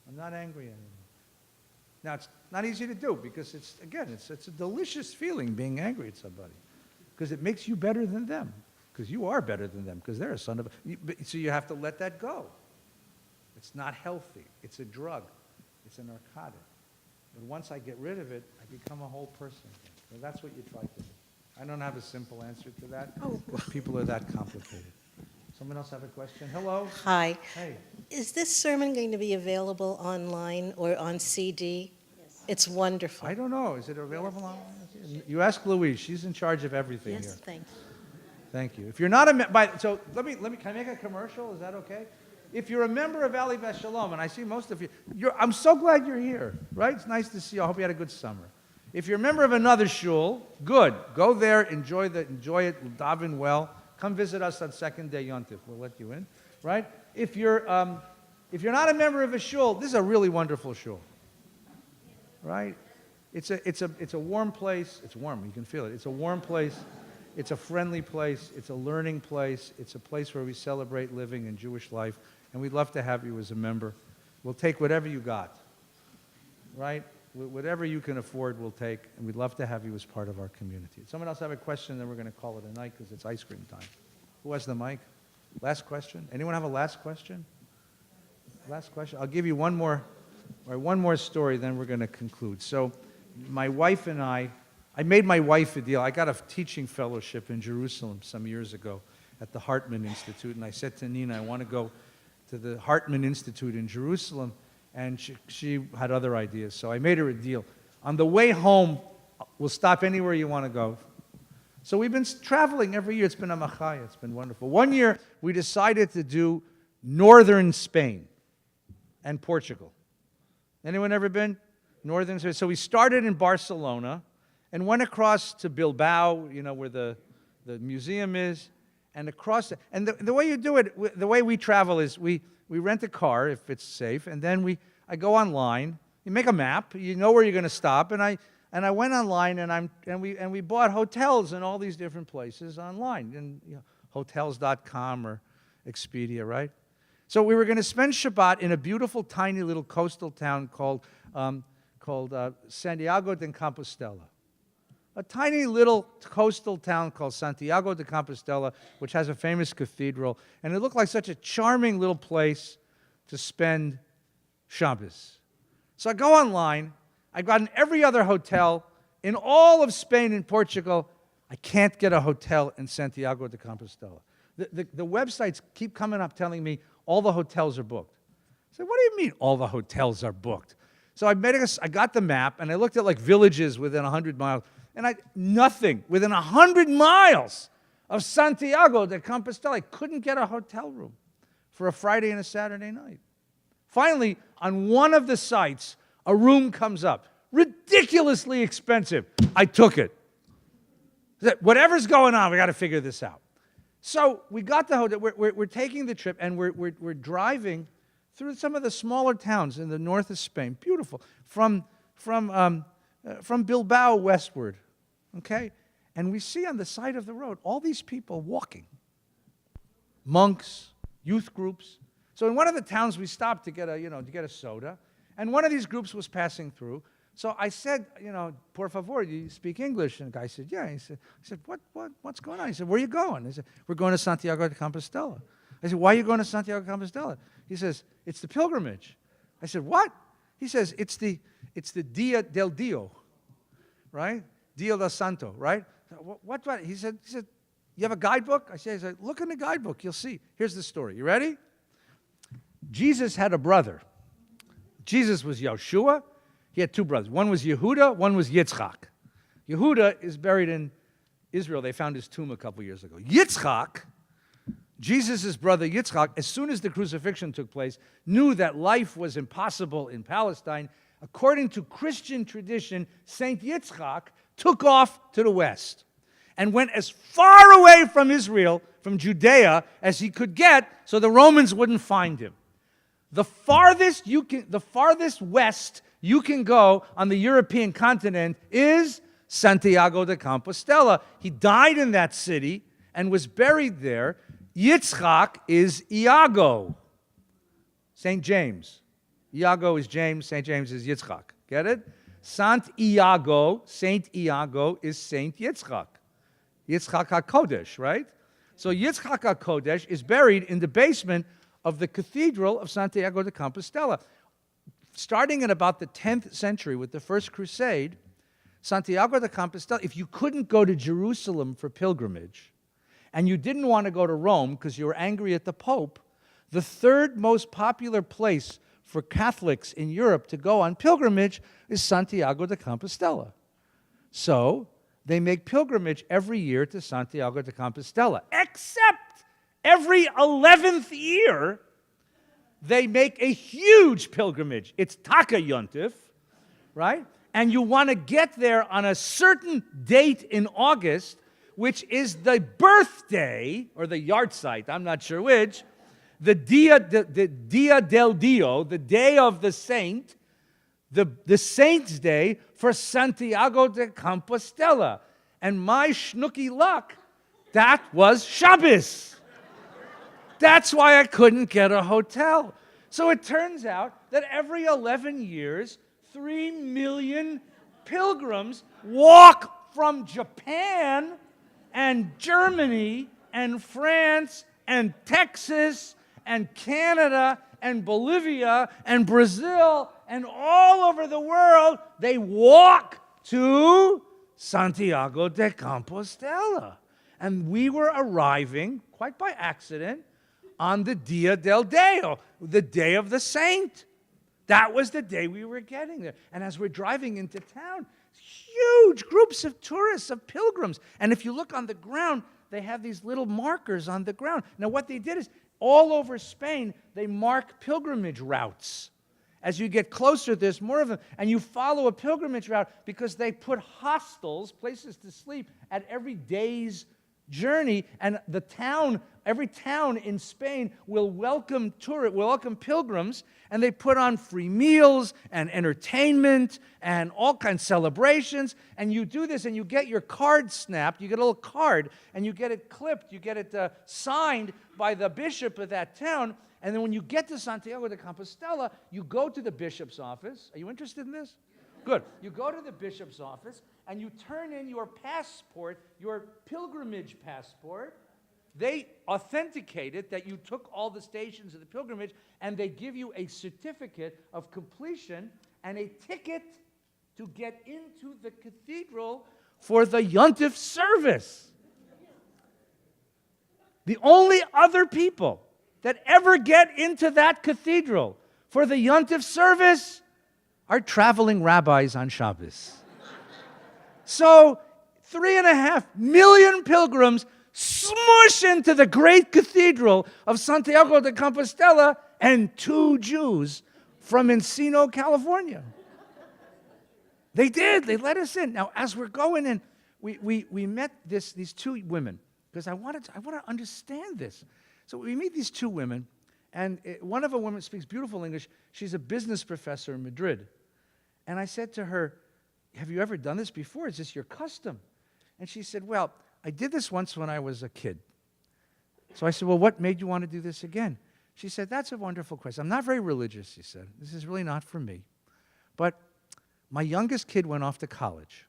I'm not angry anymore. Now, it's not easy to do, because it's a delicious feeling being angry at somebody, because it makes you better than them, because you are better than them, because they're a son of a... So you have to let that go. It's not healthy. It's a drug. It's a narcotic. But once I get rid of it, I become a whole person again. So that's what you try to do. I don't have a simple answer to that, because people are that complicated. Someone else have a question? Hello? Hi. Hey. Is this sermon going to be available online or on CD? Yes. It's wonderful. I don't know. Is it available online? You ask Louise. She's in charge of everything here. Yes, thank you. Thank you. If you're not a so let me can I make a commercial? Is that okay? If you're a member of Ali Beth Shalom, and I see most of you, I'm so glad you're here. Right? It's nice to see you. I hope you had a good summer. If you're a member of another shul, good. Go there, enjoy it, daven well. Come visit us on 2nd day Yontif. We'll let you in, right? If you're not a member of a shul, this is a really wonderful shul, right? It's a warm place. It's warm. You can feel it. It's a warm place. It's a friendly place. It's a learning place. It's a place where we celebrate living in Jewish life, and we'd love to have you as a member. We'll take whatever you got, right? Whatever you can afford, we'll take, and we'd love to have you as part of our community. Someone else have a question, then we're going to call it a night, because it's ice cream time. Who has the mic? Last question? Anyone have a last question? Last question? I'll give you one more story, then we're going to conclude. So my wife and I made my wife a deal. I got a teaching fellowship in Jerusalem some years ago at the Hartman Institute, and I said to Nina, I want to go to the Hartman Institute in Jerusalem. And she had other ideas, so I made her a deal. On the way home, we'll stop anywhere you want to go. So we've been traveling every year. It's been a machaya. It's been wonderful. One year, we decided to do northern Spain and Portugal. Anyone ever been? Northern Spain. So we started in Barcelona and went across to Bilbao, where the museum is, and across. And the way you do it, the way we travel is we rent a car if it's safe, and then I go online. You make a map. You know where you're going to stop, and I went online and we bought hotels in all these different places online, and hotels.com or Expedia, right? So we were going to spend Shabbat in a beautiful, tiny little coastal town called Santiago de Compostela. A tiny little coastal town called Santiago de Compostela, which has a famous cathedral, and it looked like such a charming little place to spend Shabbos. So I go online. I've gotten every other hotel in all of Spain and Portugal, I can't get a hotel in Santiago de Compostela. The websites keep coming up telling me all the hotels are booked. I said, what do you mean all the hotels are booked? So I got the map, and I looked at like villages within 100 miles, and nothing within 100 miles of Santiago de Compostela. I couldn't get a hotel room for a Friday and a Saturday night. Finally, on one of the sites, a room comes up, ridiculously expensive. I took it. Whatever's going on, we got to figure this out. So we got the hotel. We're taking the trip, and we're driving through some of the smaller towns in the north of Spain. Beautiful, from Bilbao westward, okay. And we see on the side of the road all these people walking, monks, youth groups. So in one of the towns, we stopped to get a soda, and one of these groups was passing through. So I said, por favor, do you speak English? And the guy said, yeah. I said, what's going on? He said, where are you going? I said, we're going to Santiago de Compostela. I said, why are you going to Santiago de Compostela? He says, it's the pilgrimage. I said, what? He says, it's the Dia del Dio, right? Dia del Santo, right? What? He said, you have a guidebook? I said, look in the guidebook, you'll see. Here's the story. You ready? Jesus had a brother. Jesus was Yeshua. He had two brothers. One was Yehuda, one was Yitzchak. Yehuda is buried in Israel. They found his tomb a couple years ago. Yitzchak, Jesus' brother Yitzchak, as soon as the crucifixion took place, knew that life was impossible in Palestine. According to Christian tradition, Saint Yitzchak took off to the west and went as far away from Israel, from Judea, as he could get so the Romans wouldn't find him. The farthest west you can go on the European continent is Santiago de Compostela. He died in that city and was buried there. Yitzchak is Iago, St. James. Iago is James, St. James is Yitzchak. Get it? Saint Iago is Saint Yitzchak. Yitzchak HaKodesh, right? So Yitzchak HaKodesh is buried in the basement of the Cathedral of Santiago de Compostela. Starting in about the 10th century with the First Crusade, Santiago de Compostela, if you couldn't go to Jerusalem for pilgrimage, and you didn't want to go to Rome because you were angry at the Pope, the third most popular place for Catholics in Europe to go on pilgrimage is Santiago de Compostela. So they make pilgrimage every year to Santiago de Compostela, except every 11th year, they make a huge pilgrimage. It's Taka Yontif, right? And you want to get there on a certain date in August, which is the birthday, or the yahrzeit, I'm not sure which, the Dia del Dio, the day of the saint, the saint's day for Santiago de Compostela. And my schnooky luck, that was Shabbos. That's why I couldn't get a hotel. So it turns out that every 11 years, 3 million pilgrims walk from Japan and Germany and France and Texas and Canada and Bolivia and Brazil and all over the world. They walk to Santiago de Compostela. And we were arriving, quite by accident, on the Dia del Deo, the day of the saint. That was the day we were getting there. And as we're driving into town, huge groups of tourists, of pilgrims. And if you look on the ground, they have these little markers on the ground. Now, what they did is, all over Spain, they mark pilgrimage routes. As you get closer, there's more of them. And you follow a pilgrimage route because they put hostels, places to sleep, at every day's journey. And the town, every town in Spain will welcome pilgrims, and they put on free meals and entertainment and all kinds of celebrations. And you do this, and you get your card snapped. You get a little card, and you get it clipped. You get it signed by the bishop of that town. And then when you get to Santiago de Compostela, you go to the bishop's office. Are you interested in this? Good. You go to the bishop's office, and you turn in your passport, your pilgrimage passport. They authenticated that you took all the stations of the pilgrimage, and they give you a certificate of completion and a ticket to get into the cathedral for the Yontif service. The only other people that ever get into that cathedral for the Yontif service are traveling rabbis on Shabbos. So 3.5 million pilgrims smush into the great cathedral of Santiago de Compostela, and 2 Jews from Encino, California. They did. They let us in. Now, as we're going in, we met these 2 women, because I want to understand this. So we meet these 2 women, and one of the women speaks beautiful English. She's a business professor in Madrid. And I said to her, have you ever done this before? Is this your custom? And she said, well, I did this once when I was a kid. So I said, well, what made you want to do this again? She said, that's a wonderful question. I'm not very religious, she said. This is really not for me. But my youngest kid went off to college.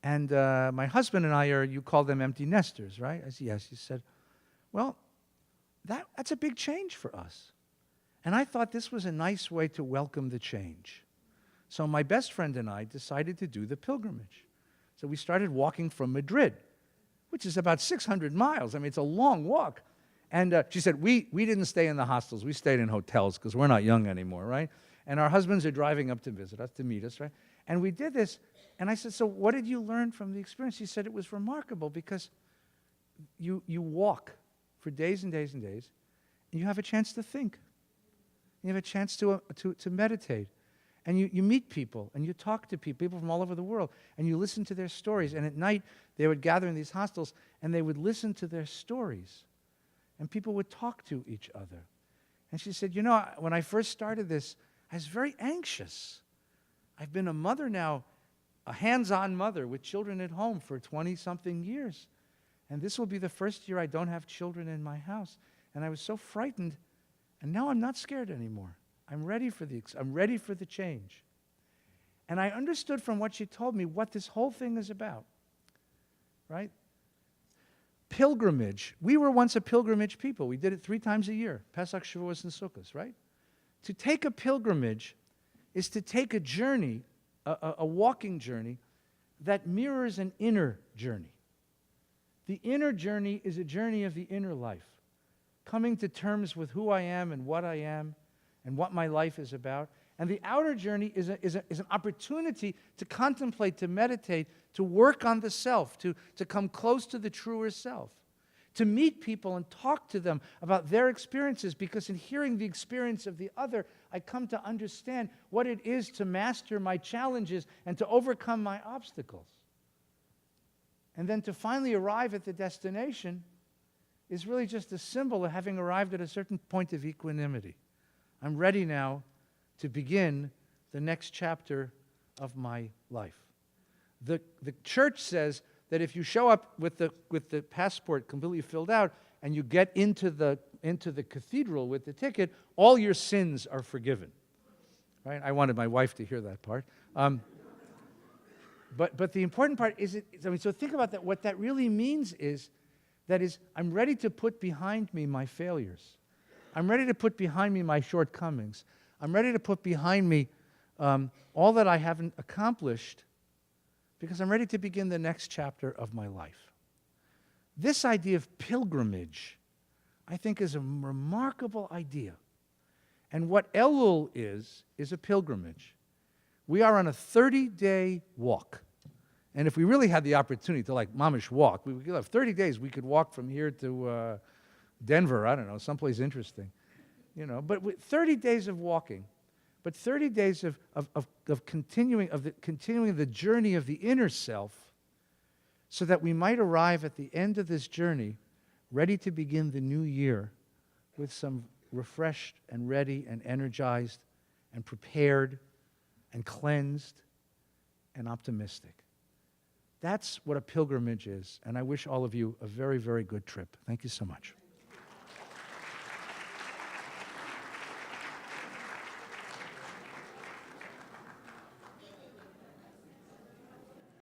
And my husband and I are, you call them empty nesters, right? I said, yes. She said, well, that's a big change for us. And I thought this was a nice way to welcome the change. So my best friend and I decided to do the pilgrimage. So we started walking from Madrid, which is about 600 miles. I mean, it's a long walk. And she said, we didn't stay in the hostels. We stayed in hotels because we're not young anymore, right? And our husbands are driving up to visit us, to meet us, right? And we did this. And I said, so what did you learn from the experience? She said, it was remarkable because you walk for days and days and days, and you have a chance to think. You have a chance to meditate. And you meet people, and you talk to people from all over the world, and you listen to their stories. And at night, they would gather in these hostels, and they would listen to their stories. And people would talk to each other. And she said, you know, when I first started this, I was very anxious. I've been a mother now, a hands-on mother with children at home for 20-something years. And this will be the first year I don't have children in my house. And I was so frightened, and now I'm not scared anymore. I'm ready for the change. And I understood from what she told me what this whole thing is about, right? Pilgrimage. We were once a pilgrimage people. We did it 3 times a year, Pesach, Shavuos, and Sukkot, right? To take a pilgrimage is to take a journey, a walking journey, that mirrors an inner journey. The inner journey is a journey of the inner life, coming to terms with who I am and what I am, and what my life is about. And the outer journey is an opportunity to contemplate, to meditate, to work on the self, to come close to the truer self, to meet people and talk to them about their experiences, because in hearing the experience of the other, I come to understand what it is to master my challenges and to overcome my obstacles. And then to finally arrive at the destination is really just a symbol of having arrived at a certain point of equanimity. I'm ready now to begin the next chapter of my life. The church says that if you show up with the passport completely filled out and you get into the cathedral with the ticket, all your sins are forgiven. Right? I wanted my wife to hear that part. But the important part is, so think about that. What that really means is I'm ready to put behind me my failures. I'm ready to put behind me my shortcomings. I'm ready to put behind me all that I haven't accomplished, because I'm ready to begin the next chapter of my life. This idea of pilgrimage, I think, is a remarkable idea. And what Elul is a pilgrimage. We are on a 30-day walk. And if we really had the opportunity to, like, mamish walk, we could have 30 days. We could walk from here to Denver, I don't know, someplace interesting, you know. But with 30 days of walking, but 30 days of continuing the journey of the inner self, so that we might arrive at the end of this journey ready to begin the new year with some refreshed and ready and energized and prepared and cleansed and optimistic. That's what a pilgrimage is, and I wish all of you a very, very good trip. Thank you so much.